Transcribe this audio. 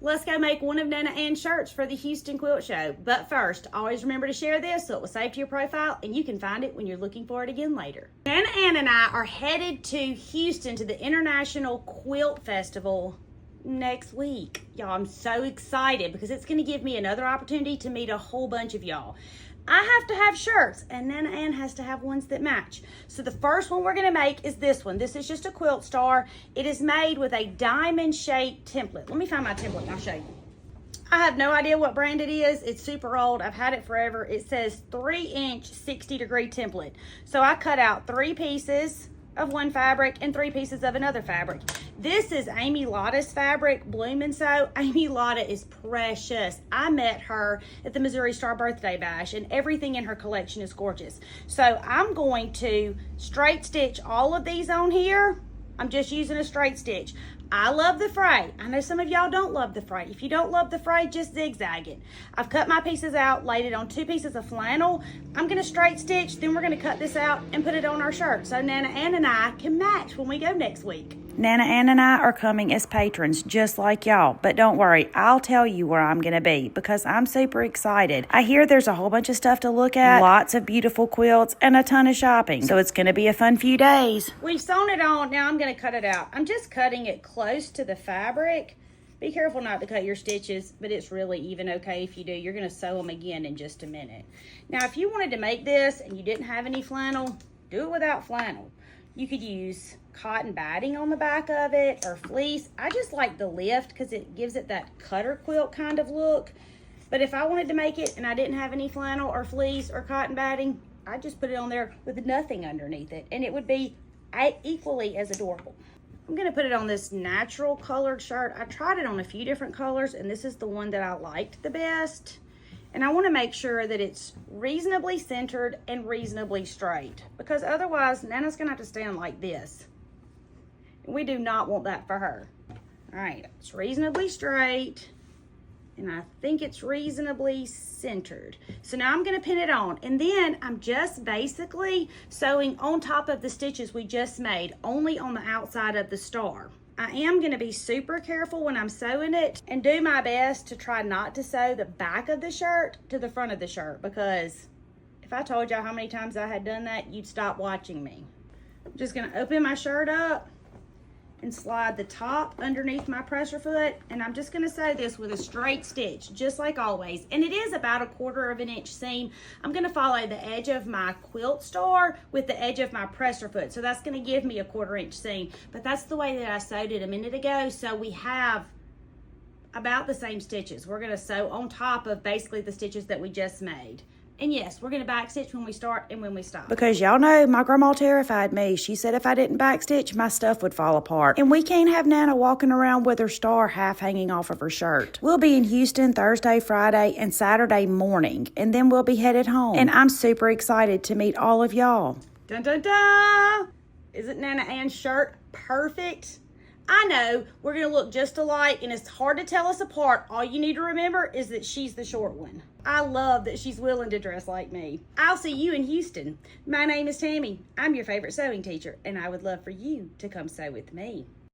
let's go make one of Nana Ann's shirts for the Houston Quilt Show. But first, always remember to share this so it will save to your profile and you can find it when you're looking for it again later. Nana Ann and I are headed to Houston to the International Quilt Festival next week. Y'all, I'm so excited because it's going to give me another opportunity to meet a whole bunch of y'all. I have to have shirts, and Nana Ann has to have ones that match. So the first one we're going to make is this one. This is just a quilt star. It is made with a diamond-shaped template. Let me find my template and I'll show you. I have no idea what brand it is. It's super old. I've had it forever. It says 3-inch 60-degree template. So I cut out 3 pieces of one fabric and 3 pieces of another fabric. This is Amy Lotta's fabric, Bloom and Sew. Amy Lotta is precious. I met her at the Missouri Star Birthday Bash and everything in her collection is gorgeous. So I'm going to straight stitch all of these on here. I'm just using a straight stitch. I love the fray. I know some of y'all don't love the fray. If you don't love the fray, just zigzag it. I've cut my pieces out, laid it on 2 pieces of flannel. I'm gonna straight stitch, then we're gonna cut this out and put it on our shirt so Nana Ann and I can match when we go next week. Nana Ann and I are coming as patrons just like y'all, but don't worry, I'll tell you where I'm gonna be because I'm super excited. I hear there's a whole bunch of stuff to look at, lots of beautiful quilts, and a ton of shopping, so it's gonna be a fun few days. We've sewn it on, now I'm gonna cut it out. I'm just cutting it close to the fabric. Be careful not to cut your stitches, but it's really even okay if you do. You're gonna sew them again in just a minute. Now, if you wanted to make this and you didn't have any flannel, do it without flannel. You could use cotton batting on the back of it or fleece. I just like the lift because it gives it that cutter quilt kind of look. But if I wanted to make it and I didn't have any flannel or fleece or cotton batting, I'd just put it on there with nothing underneath it and it would be equally as adorable. I'm gonna put it on this natural colored shirt. I tried it on a few different colors and this is the one that I liked the best. And I wanna make sure that it's reasonably centered and reasonably straight because otherwise Nana's gonna have to stand like this. And we do not want that for her. All right, it's reasonably straight and I think it's reasonably centered. So now I'm gonna pin it on and then I'm just basically sewing on top of the stitches we just made, only on the outside of the star. I am gonna be super careful when I'm sewing it and do my best to try not to sew the back of the shirt to the front of the shirt because if I told y'all how many times I had done that, you'd stop watching me. I'm just gonna open my shirt up and slide the top underneath my presser foot and I'm just gonna sew this with a straight stitch just like always, and it is about a 1/4 inch seam. I'm gonna follow the edge of my quilt star with the edge of my presser foot, so that's gonna give me a 1/4 inch seam, but that's the way that I sewed it a minute ago, so we have about the same stitches. We're gonna sew on top of basically the stitches that we just made. And yes, we're gonna backstitch when we start and when we stop. Because y'all know my grandma terrified me. She said if I didn't backstitch, my stuff would fall apart. And we can't have Nana walking around with her star half hanging off of her shirt. We'll be in Houston Thursday, Friday, and Saturday morning. And then we'll be headed home. And I'm super excited to meet all of y'all. Dun dun dun! Isn't Nana Ann's shirt perfect? I know we're gonna look just alike and it's hard to tell us apart. All you need to remember is that she's the short one. I love that she's willing to dress like me. I'll see you in Houston. My name is Tammy. I'm your favorite sewing teacher and I would love for you to come sew with me.